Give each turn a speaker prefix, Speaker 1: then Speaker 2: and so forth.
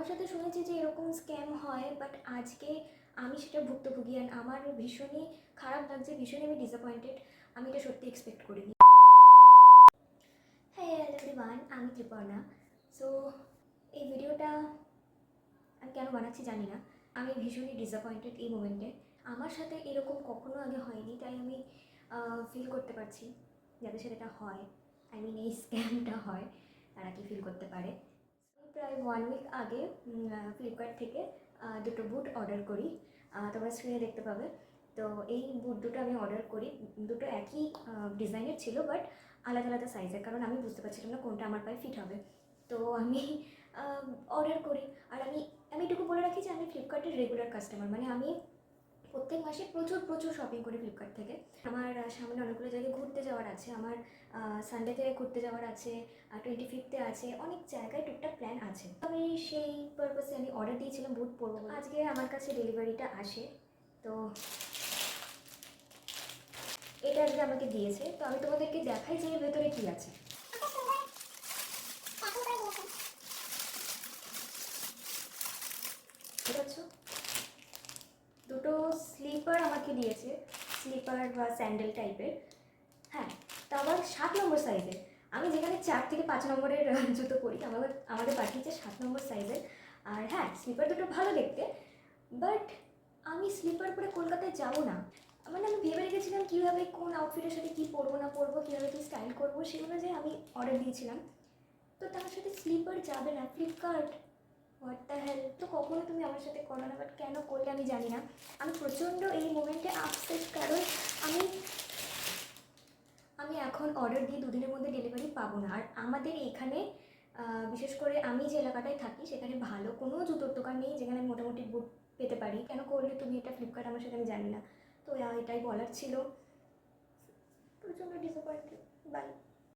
Speaker 1: সবার সাথে শুনেছি যে এরকম স্ক্যাম হয়, বাট আজকে আমি সেটা ভুক্তভোগী অ্যান্ড আমার ভীষণই খারাপ লাগছে, ভীষণই আমি ডিসঅ্যাপয়েন্টেড। আমি এটা সত্যি এক্সপেক্ট করিনি। হ্যাঁ এভরিওয়ান, আমি ত্রিপর্ণা। সো এই ভিডিওটা আমি কেন বানাচ্ছি জানি না, আমি ভীষণই ডিসঅ্যাপয়েন্টেড এই মোমেন্টে। আমার সাথে এরকম কখনো আগে হয়নি, তাই আমি ফিল করতে পারছি যাদের সাথে এটা হয়, আই মিন এই স্ক্যামটা হয়, তারা কি ফিল করতে পারে। প্রায় 1 উইক আগে ফ্লিপকার্ট থেকে দুটো বুট অর্ডার করি, তোমরা স্ক্রিনে দেখতে পাবে। তো এই বুট দুটো আমি অর্ডার করি, দুটো একই ডিজাইনের ছিল বাট আলাদা আলাদা সাইজের, কারণ আমি বুঝতে পারছিলাম না কোনটা আমার পায়ে ফিট হবে। তো আমি অর্ডার করি। আর আমি আমি এটুকু বলে রাখি যে আমি ফ্লিপকার্টের রেগুলার কাস্টমার, মানে আমি প্রত্যেক মাসে প্রচুর প্রচুর শপিং করি ফ্লিপকার্ট থেকে। আমার সামনে অনেকগুলো জায়গায় ঘুরতে যাওয়ার আছে, আমার সানডেতে ঘুরতে যাওয়ার আছে, 25th আছে, অনেক জায়গায় টুকটাক প্ল্যান আছে। আমি সেই পারপাসে আমি অর্ডার দিয়েছিলাম বুট পরবো বলে। আজকে আমার কাছে ডেলিভারিটা আসে, তো এটা আজকে আমাকে দিয়েছে। তো আমি তোমাদেরকে দেখাই যে এর ভেতরে কী আছে। ঠিক আছে, দুটো স্লিপার আমাকে দিয়েছে, স্লিপার বা স্যান্ডেল টাইপের। হ্যাঁ, তা আবার 7 নম্বর সাইজের। আমি যেখানে 4 থেকে 5 নম্বরের জুতো পরি, আমাদের পাঠিয়েছে 7 নম্বর সাইজের। আর হ্যাঁ, স্লিপার দুটো ভালো দেখতে, বাট আমি স্লিপার পরে কলকাতায় যাবো না। মানে আমি ভেবে রেখেছিলাম কীভাবে কোন আউটফিটের সাথে কী পরবো না পরবো, কীভাবে কী স্টাইল করবো, সেগুলো যে আমি অর্ডার দিয়েছিলাম। তো তার সাথে স্লিপার যাবে না ফ্লিপকার্ট, হোয়াট দ্য হেল। তো কখনো তুমি আমার সাথে করো না, বাট কেন করলে আমি জানি না। আমি প্রচণ্ড এই মোমেন্টে আপসেট, কারণ আমি আমি এখন অর্ডার দিয়ে 2 দিনের মধ্যে ডেলিভারি পাবো না। আর আমাদের এখানে বিশেষ করে আমি যে এলাকাটায় থাকি সেখানে ভালো কোনো জুতোর দোকান নেই যেখানে আমি মোটামুটি বুট পেতে পারি। কেন করলে তুমি এটা ফ্লিপকার্ট আমার সাথে, আমি জানি না। তো এটাই বলার ছিল।